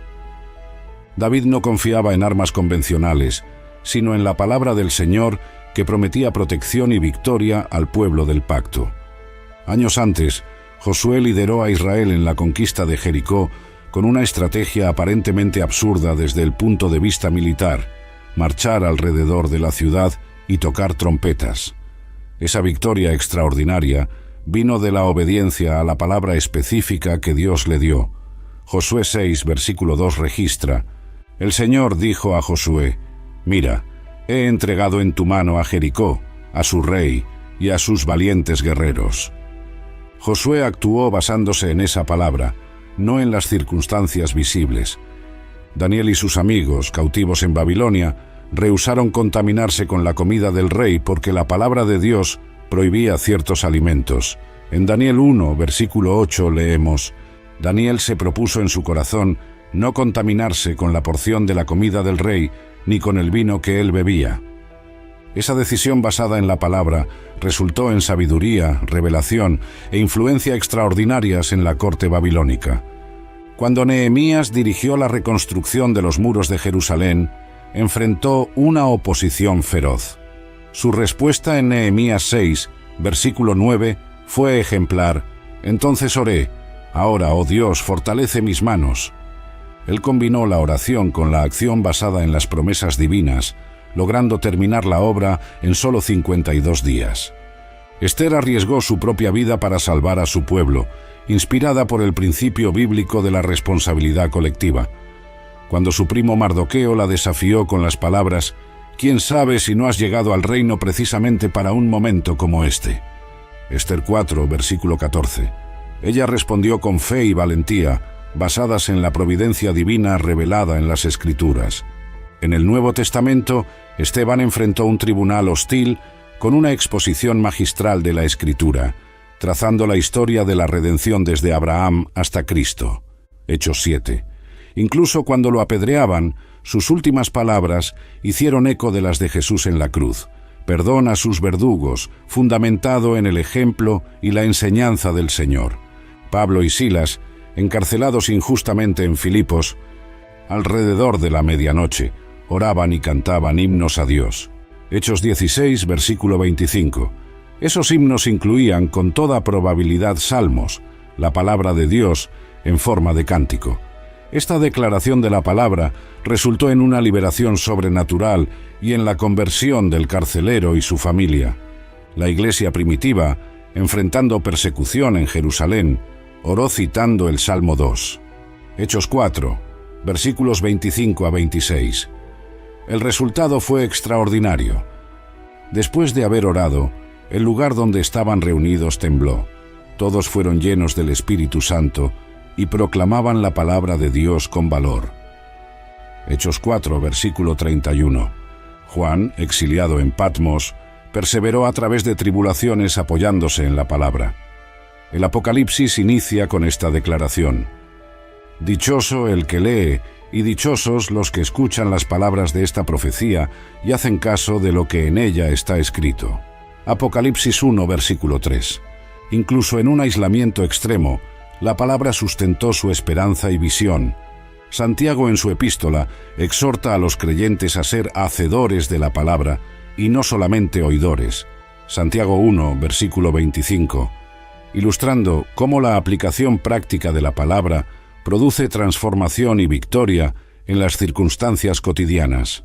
Speaker 1: David no confiaba en armas convencionales, sino en la palabra del Señor que prometía protección y victoria al pueblo del pacto. Años antes, Josué lideró a Israel en la conquista de Jericó con una estrategia aparentemente absurda desde el punto de vista militar: marchar alrededor de la ciudad y tocar trompetas. Esa victoria extraordinaria vino de la obediencia a la palabra específica que Dios le dio. Josué 6, versículo 2 registra: «El Señor dijo a Josué: Mira, he entregado en tu mano a Jericó, a su rey y a sus valientes guerreros». Josué actuó basándose en esa palabra, no en las circunstancias visibles. Daniel y sus amigos, cautivos en Babilonia, rehusaron contaminarse con la comida del rey porque la palabra de Dios prohibía ciertos alimentos. En Daniel 1, versículo 8 leemos: «Daniel se propuso en su corazón no contaminarse con la porción de la comida del rey ni con el vino que él bebía». Esa decisión basada en la palabra resultó en sabiduría, revelación e influencia extraordinarias en la corte babilónica. Cuando Nehemías dirigió la reconstrucción de los muros de Jerusalén, enfrentó una oposición feroz. Su respuesta en Nehemías 6, versículo 9, fue ejemplar: «Entonces oré: Ahora, oh Dios, fortalece mis manos». Él combinó la oración con la acción basada en las promesas divinas, logrando terminar la obra en solo 52 días. Esther arriesgó su propia vida para salvar a su pueblo, inspirada por el principio bíblico de la responsabilidad colectiva. Cuando su primo Mardoqueo la desafió con las palabras: «¿Quién sabe si no has llegado al reino precisamente para un momento como este?». Esther 4, versículo 14. Ella respondió con fe y valentía, basadas en la providencia divina revelada en las Escrituras. En el Nuevo Testamento, Esteban enfrentó un tribunal hostil con una exposición magistral de la Escritura. trazando la historia de la redención desde Abraham hasta Cristo. Hechos 7. Incluso cuando lo apedreaban, sus últimas palabras hicieron eco de las de Jesús en la cruz. Perdona a sus verdugos, fundamentado en el ejemplo y la enseñanza del Señor. Pablo y Silas, encarcelados injustamente en Filipos, alrededor de la medianoche, oraban y cantaban himnos a Dios. Hechos 16, versículo 25. Esos himnos incluían con toda probabilidad salmos, la palabra de Dios en forma de cántico. Esta declaración de la palabra resultó en una liberación sobrenatural y en la conversión del carcelero y su familia. La iglesia primitiva, enfrentando persecución en Jerusalén, oró citando el Salmo 2. Hechos 4, versículos 25 a 26. El resultado fue extraordinario. Después de haber orado, el lugar donde estaban reunidos tembló. Todos fueron llenos del Espíritu Santo y proclamaban la palabra de Dios con valor. Hechos 4, versículo 31. Juan, exiliado en Patmos, perseveró a través de tribulaciones apoyándose en la palabra. El Apocalipsis inicia con esta declaración: Dichoso el que lee, y dichosos los que escuchan las palabras de esta profecía y hacen caso de lo que en ella está escrito. Apocalipsis 1, versículo 3. Incluso en un aislamiento extremo, la palabra sustentó su esperanza y visión. Santiago en su epístola exhorta a los creyentes a ser hacedores de la palabra y no solamente oidores. Santiago 1, versículo 25, ilustrando cómo la aplicación práctica de la palabra produce transformación y victoria en las circunstancias cotidianas.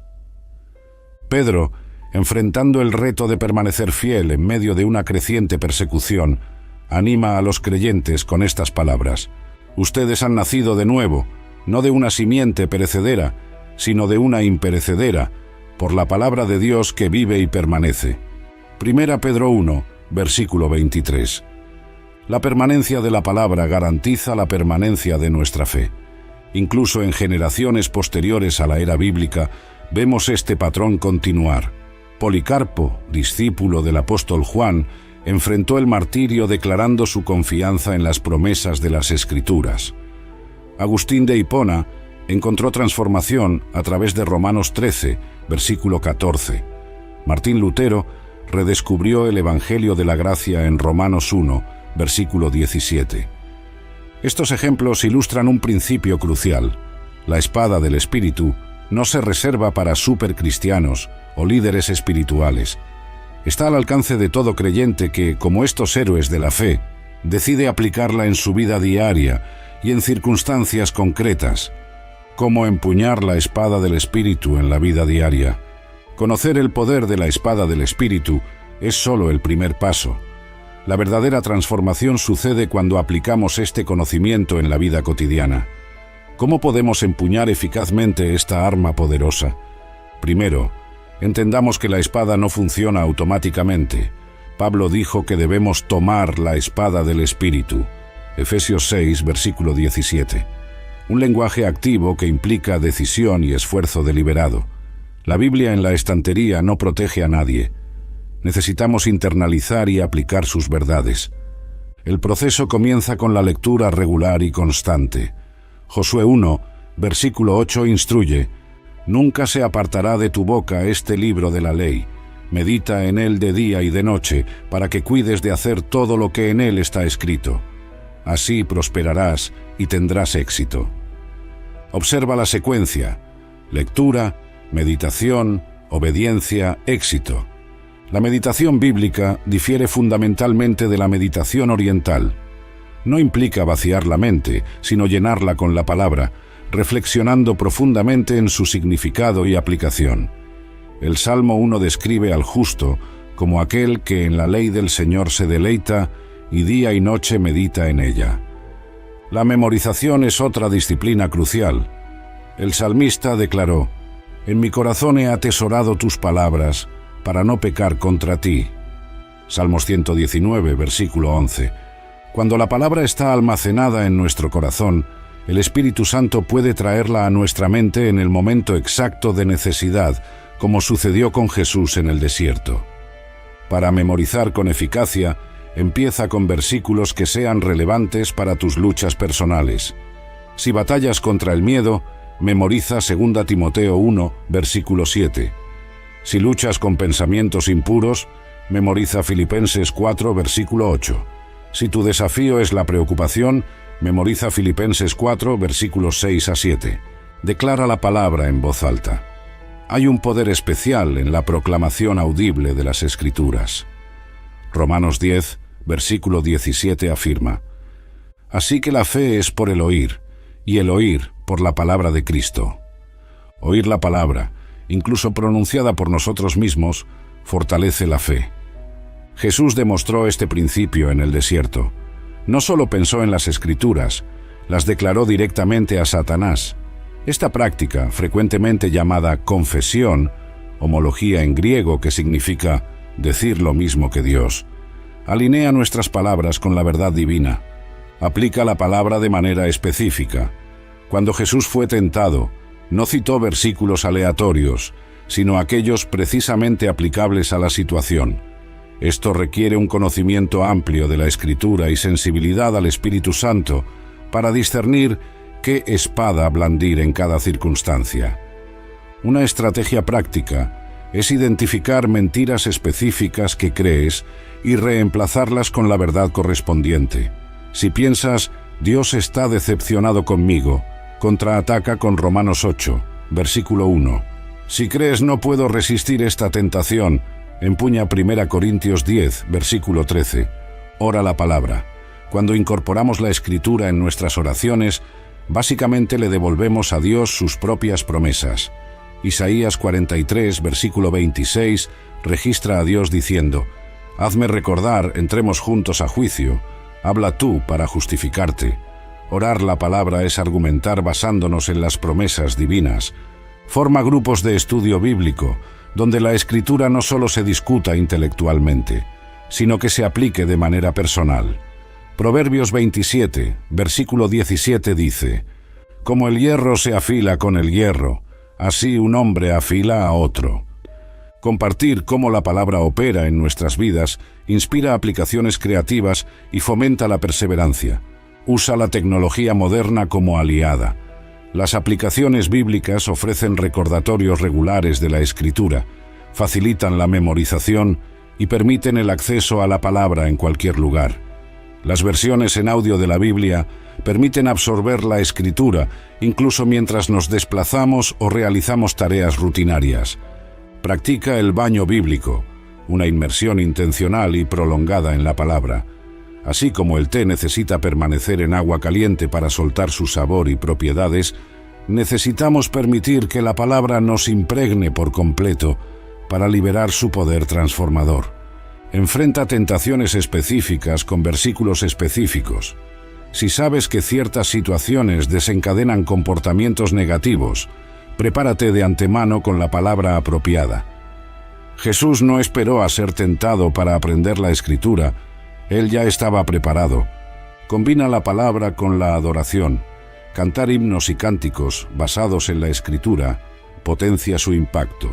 Speaker 1: Pedro, enfrentando el reto de permanecer fiel en medio de una creciente persecución, anima a los creyentes con estas palabras: Ustedes han nacido de nuevo, no de una simiente perecedera, sino de una imperecedera, por la palabra de Dios que vive y permanece. Primera Pedro 1, versículo 23. La permanencia de la palabra garantiza la permanencia de nuestra fe. Incluso en generaciones posteriores a la era bíblica, vemos este patrón continuar. Policarpo, discípulo del apóstol Juan, enfrentó el martirio declarando su confianza en las promesas de las Escrituras. Agustín de Hipona encontró transformación a través de Romanos 13, versículo 14. Martín Lutero redescubrió el Evangelio de la Gracia en Romanos 1, versículo 17. Estos ejemplos ilustran un principio crucial. La espada del Espíritu no se reserva para supercristianos o líderes espirituales. Está al alcance de todo creyente que, como estos héroes de la fe, decide aplicarla en su vida diaria y en circunstancias concretas. ¿Cómo empuñar la espada del Espíritu en la vida diaria? Conocer el poder de la espada del Espíritu es solo el primer paso. La verdadera transformación sucede cuando aplicamos este conocimiento en la vida cotidiana. ¿Cómo podemos empuñar eficazmente esta arma poderosa? Primero, entendamos que la espada no funciona automáticamente. Pablo dijo que debemos tomar la espada del Espíritu. Efesios 6, versículo 17. Un lenguaje activo que implica decisión y esfuerzo deliberado. La Biblia en la estantería no protege a nadie. Necesitamos internalizar y aplicar sus verdades. El proceso comienza con la lectura regular y constante. Josué 1, versículo 8 instruye: Nunca se apartará de tu boca este libro de la ley. Medita en él de día y de noche, para que cuides de hacer todo lo que en él está escrito. Así prosperarás y tendrás éxito. Observa la secuencia: lectura, meditación, obediencia, éxito. La meditación bíblica difiere fundamentalmente de la meditación oriental. No implica vaciar la mente, sino llenarla con la palabra, reflexionando profundamente en su significado y aplicación. El Salmo 1 describe al justo como aquel que en la ley del Señor se deleita y día y noche medita en ella. La memorización es otra disciplina crucial. El salmista declaró: En mi corazón he atesorado tus palabras, para no pecar contra ti. Salmos 119, versículo 11. Cuando la palabra está almacenada en nuestro corazón, el Espíritu Santo puede traerla a nuestra mente en el momento exacto de necesidad, como sucedió con Jesús en el desierto. Para memorizar con eficacia, Empieza con versículos que sean relevantes para tus luchas personales. Si batallas contra el miedo, memoriza 2 Timoteo 1, versículo 7. Si luchas con pensamientos impuros, memoriza Filipenses 4, versículo 8. Si tu desafío es la preocupación, memoriza Filipenses 4, versículos 6 a 7. Declara la palabra en voz alta. Hay un poder especial en la proclamación audible de las Escrituras. Romanos 10, versículo 17 afirma: Así que la fe es por el oír, y el oír por la palabra de Cristo. Oír la palabra, incluso pronunciada por nosotros mismos, fortalece la fe. Jesús demostró este principio en el desierto. No solo pensó en las Escrituras, las declaró directamente a Satanás. Esta práctica, frecuentemente llamada confesión, homología en griego que significa decir lo mismo que Dios, alinea nuestras palabras con la verdad divina. Aplica la palabra de manera específica. Cuando Jesús fue tentado, no citó versículos aleatorios, sino aquellos precisamente aplicables a la situación. Esto requiere un conocimiento amplio de la Escritura y sensibilidad al Espíritu Santo para discernir qué espada blandir en cada circunstancia. Una estrategia práctica es identificar mentiras específicas que crees y reemplazarlas con la verdad correspondiente. Si piensas, Dios está decepcionado conmigo, contraataca con Romanos 8, versículo 1. Si crees, no puedo resistir esta tentación, empuña 1 Corintios 10, versículo 13. Ora la palabra. Cuando incorporamos la Escritura en nuestras oraciones, básicamente le devolvemos a Dios sus propias promesas. Isaías 43, versículo 26, registra a Dios diciendo: Hazme recordar, entremos juntos a juicio. Habla tú para justificarte. Orar la palabra es argumentar basándonos en las promesas divinas. Forma grupos de estudio bíblico, donde la Escritura no solo se discuta intelectualmente, sino que se aplique de manera personal. Proverbios 27, versículo 17 dice: Como el hierro se afila con el hierro, así un hombre afila a otro. Compartir cómo la palabra opera en nuestras vidas inspira aplicaciones creativas y fomenta la perseverancia. Usa la tecnología moderna como aliada. Las aplicaciones bíblicas ofrecen recordatorios regulares de la Escritura, facilitan la memorización y permiten el acceso a la palabra en cualquier lugar. Las versiones en audio de la Biblia permiten absorber la Escritura incluso mientras nos desplazamos o realizamos tareas rutinarias. Practica el baño bíblico, una inmersión intencional y prolongada en la palabra. Así como el té necesita permanecer en agua caliente para soltar su sabor y propiedades, necesitamos permitir que la palabra nos impregne por completo para liberar su poder transformador. Enfrenta tentaciones específicas con versículos específicos. Si sabes que ciertas situaciones desencadenan comportamientos negativos, prepárate de antemano con la palabra apropiada. Jesús no esperó a ser tentado para aprender la Escritura. Él ya estaba preparado. Combina la palabra con la adoración. Cantar himnos y cánticos basados en la Escritura potencia su impacto.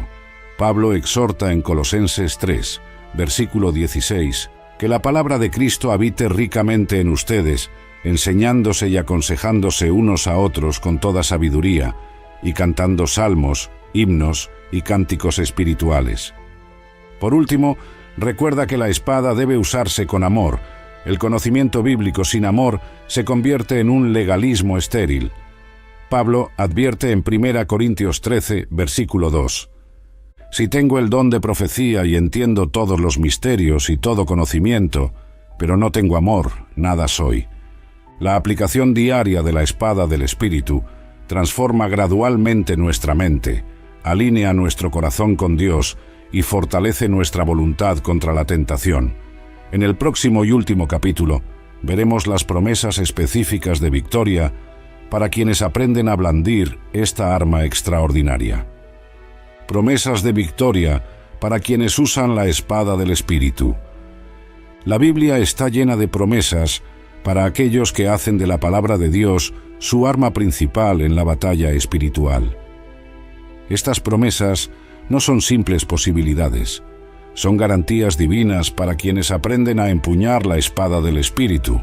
Speaker 1: Pablo exhorta en Colosenses 3, versículo 16, que la palabra de Cristo habite ricamente en ustedes, enseñándose y aconsejándose unos a otros con toda sabiduría, y cantando salmos, himnos y cánticos espirituales. Por último, recuerda que la espada debe usarse con amor. El conocimiento bíblico sin amor se convierte en un legalismo estéril. Pablo advierte en 1 Corintios 13, versículo 2. Si tengo el don de profecía y entiendo todos los misterios y todo conocimiento, pero no tengo amor, nada soy. La aplicación diaria de la espada del Espíritu transforma gradualmente nuestra mente, alinea nuestro corazón con Dios y fortalece nuestra voluntad contra la tentación. En el próximo y último capítulo, veremos las promesas específicas de victoria para quienes aprenden a blandir esta arma extraordinaria. Promesas de victoria para quienes usan la espada del Espíritu. La Biblia está llena de promesas para aquellos que hacen de la palabra de Dios su arma principal en la batalla espiritual. Estas promesas no son simples posibilidades, Son garantías divinas para quienes aprenden a empuñar la espada del Espíritu.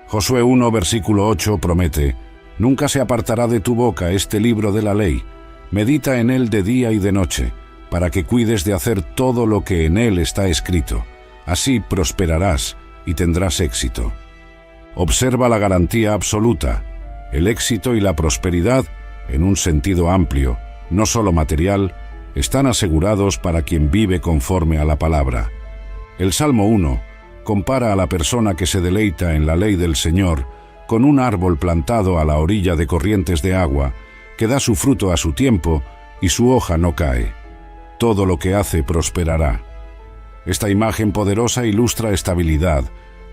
Speaker 1: Josué 1, versículo 8 promete: «Nunca se apartará de tu boca este libro de la ley. Medita en él de día y de noche, para que cuides de hacer todo lo que en él está escrito. Así prosperarás y tendrás éxito». Observa la garantía absoluta. El éxito y la prosperidad, en un sentido amplio, no solo material, están asegurados para quien vive conforme a la palabra. El Salmo 1 compara a la persona que se deleita en la ley del Señor con un árbol plantado a la orilla de corrientes de agua, que da su fruto a su tiempo y su hoja no cae. Todo lo que hace prosperará. Esta imagen poderosa ilustra estabilidad,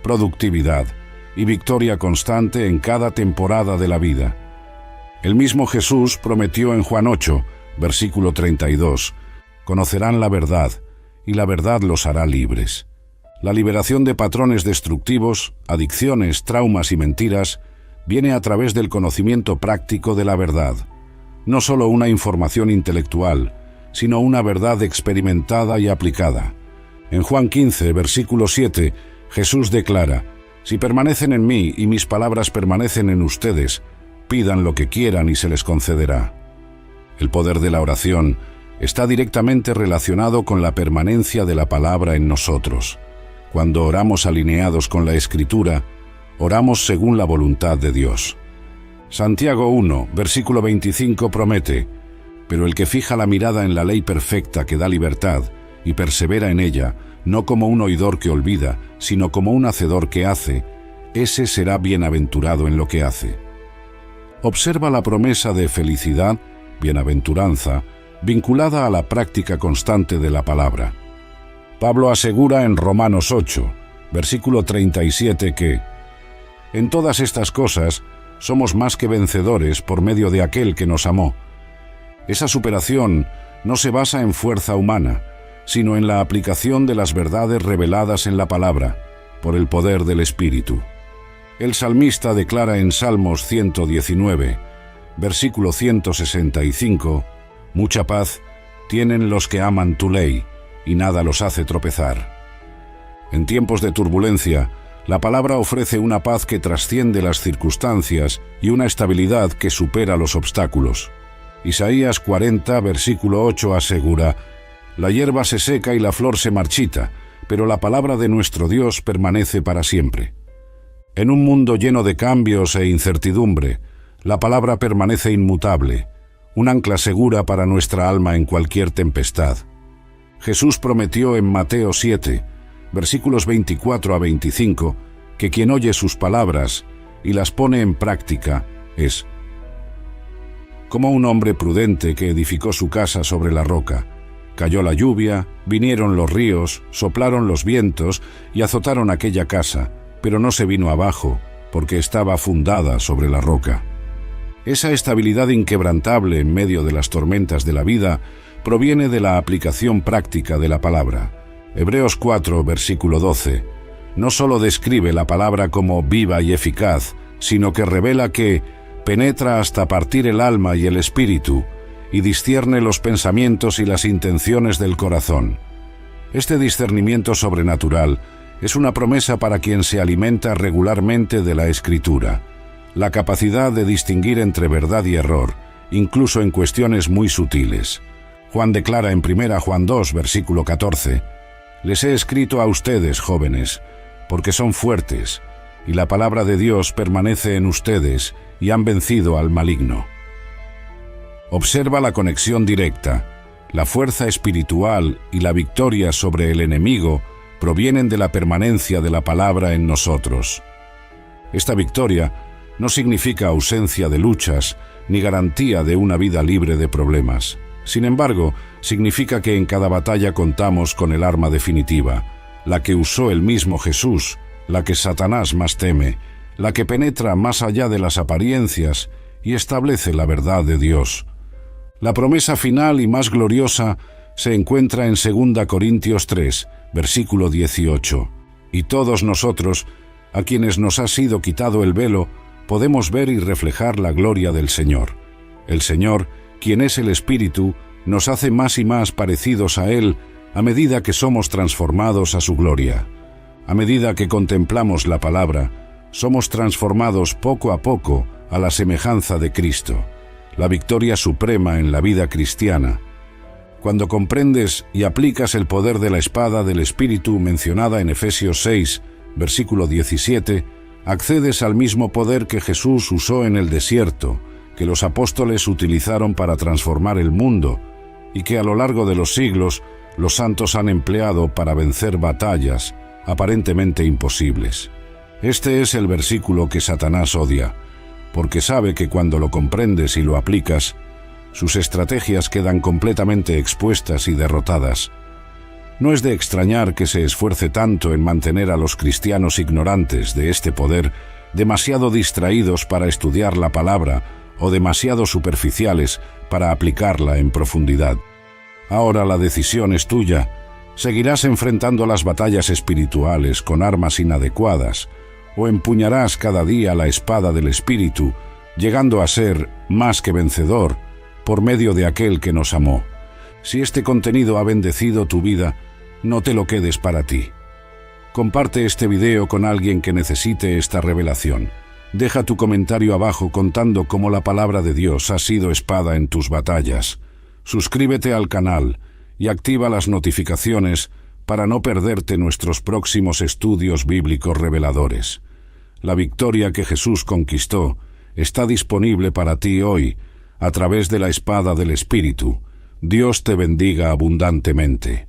Speaker 1: productividad y victoria constante en cada temporada de la vida. El mismo Jesús prometió en Juan 8, versículo 32, «Conocerán la verdad, y la verdad los hará libres». La liberación de patrones destructivos, adicciones, traumas y mentiras viene a través del conocimiento práctico de la verdad. No solo una información intelectual, sino una verdad experimentada y aplicada. En Juan 15, versículo 7, Jesús declara: «Si permanecen en mí y mis palabras permanecen en ustedes, pidan lo que quieran y se les concederá». El poder de la oración está directamente relacionado con la permanencia de la palabra en nosotros. Cuando oramos alineados con la Escritura, oramos según la voluntad de Dios. Santiago 1, versículo 25 promete: «Pero el que fija la mirada en la ley perfecta que da libertad y persevera en ella, no como un oidor que olvida, sino como un hacedor que hace, ese será bienaventurado en lo que hace». Observa la promesa de felicidad, bienaventuranza, vinculada a la práctica constante de la palabra. Pablo asegura en Romanos 8, versículo 37 que «En todas estas cosas somos más que vencedores por medio de aquel que nos amó». Esa superación no se basa en fuerza humana, sino en la aplicación de las verdades reveladas en la palabra, por el poder del Espíritu. El salmista declara en Salmos 119, versículo 165, «Mucha paz tienen los que aman tu ley, y nada los hace tropezar». En tiempos de turbulencia, la palabra ofrece una paz que trasciende las circunstancias y una estabilidad que supera los obstáculos. Isaías 40, versículo 8 asegura: «La hierba se seca y la flor se marchita, pero la palabra de nuestro Dios permanece para siempre». En un mundo lleno de cambios e incertidumbre, la palabra permanece inmutable, un ancla segura para nuestra alma en cualquier tempestad. Jesús prometió en Mateo 7, versículos 24 a 25, que quien oye sus palabras y las pone en práctica es como un hombre prudente que edificó su casa sobre la roca. Cayó la lluvia, vinieron los ríos, soplaron los vientos y azotaron aquella casa, pero no se vino abajo, porque estaba fundada sobre la roca. Esa estabilidad inquebrantable en medio de las tormentas de la vida proviene de la aplicación práctica de la palabra. Hebreos 4, versículo 12, no solo describe la palabra como viva y eficaz, sino que revela que penetra hasta partir el alma y el espíritu, y discierne los pensamientos y las intenciones del corazón. Este discernimiento sobrenatural es una promesa para quien se alimenta regularmente de la Escritura, la capacidad de distinguir entre verdad y error, incluso en cuestiones muy sutiles. Juan declara en 1 Juan 2, versículo 14, «Les he escrito a ustedes, jóvenes, porque son fuertes, y la palabra de Dios permanece en ustedes, y han vencido al maligno». Observa la conexión directa. La fuerza espiritual y la victoria sobre el enemigo provienen de la permanencia de la palabra en nosotros. Esta victoria no significa ausencia de luchas ni garantía de una vida libre de problemas. Sin embargo, significa que en cada batalla contamos con el arma definitiva, la que usó el mismo Jesús, la que Satanás más teme, la que penetra más allá de las apariencias y establece la verdad de Dios. La promesa final y más gloriosa se encuentra en 2 Corintios 3, versículo 18. «Y todos nosotros, a quienes nos ha sido quitado el velo, podemos ver y reflejar la gloria del Señor. El Señor, quien es el Espíritu, nos hace más y más parecidos a Él a medida que somos transformados a su gloria. A medida que contemplamos la palabra, somos transformados poco a poco a la semejanza de Cristo, la victoria suprema en la vida cristiana. Cuando comprendes y aplicas el poder de la espada del Espíritu mencionada en Efesios 6, versículo 17, accedes al mismo poder que Jesús usó en el desierto, que los apóstoles utilizaron para transformar el mundo y que a lo largo de los siglos los santos han empleado para vencer batallas aparentemente imposibles. Este es el versículo que Satanás odia, porque sabe que cuando lo comprendes y lo aplicas, sus estrategias quedan completamente expuestas y derrotadas. No es de extrañar que se esfuerce tanto en mantener a los cristianos ignorantes de este poder, demasiado distraídos para estudiar la palabra o demasiado superficiales para aplicarla en profundidad. Ahora la decisión es tuya. ¿Seguirás enfrentando las batallas espirituales con armas inadecuadas o empuñarás cada día la espada del Espíritu, llegando a ser más que vencedor por medio de aquel que nos amó? Si este contenido ha bendecido tu vida, no te lo quedes para ti. Comparte este video con alguien que necesite esta revelación. Deja tu comentario abajo contando cómo la palabra de Dios ha sido espada en tus batallas. Suscríbete al canal y activa las notificaciones para no perderte nuestros próximos estudios bíblicos reveladores. La victoria que Jesús conquistó está disponible para ti hoy a través de la espada del Espíritu. Dios te bendiga abundantemente.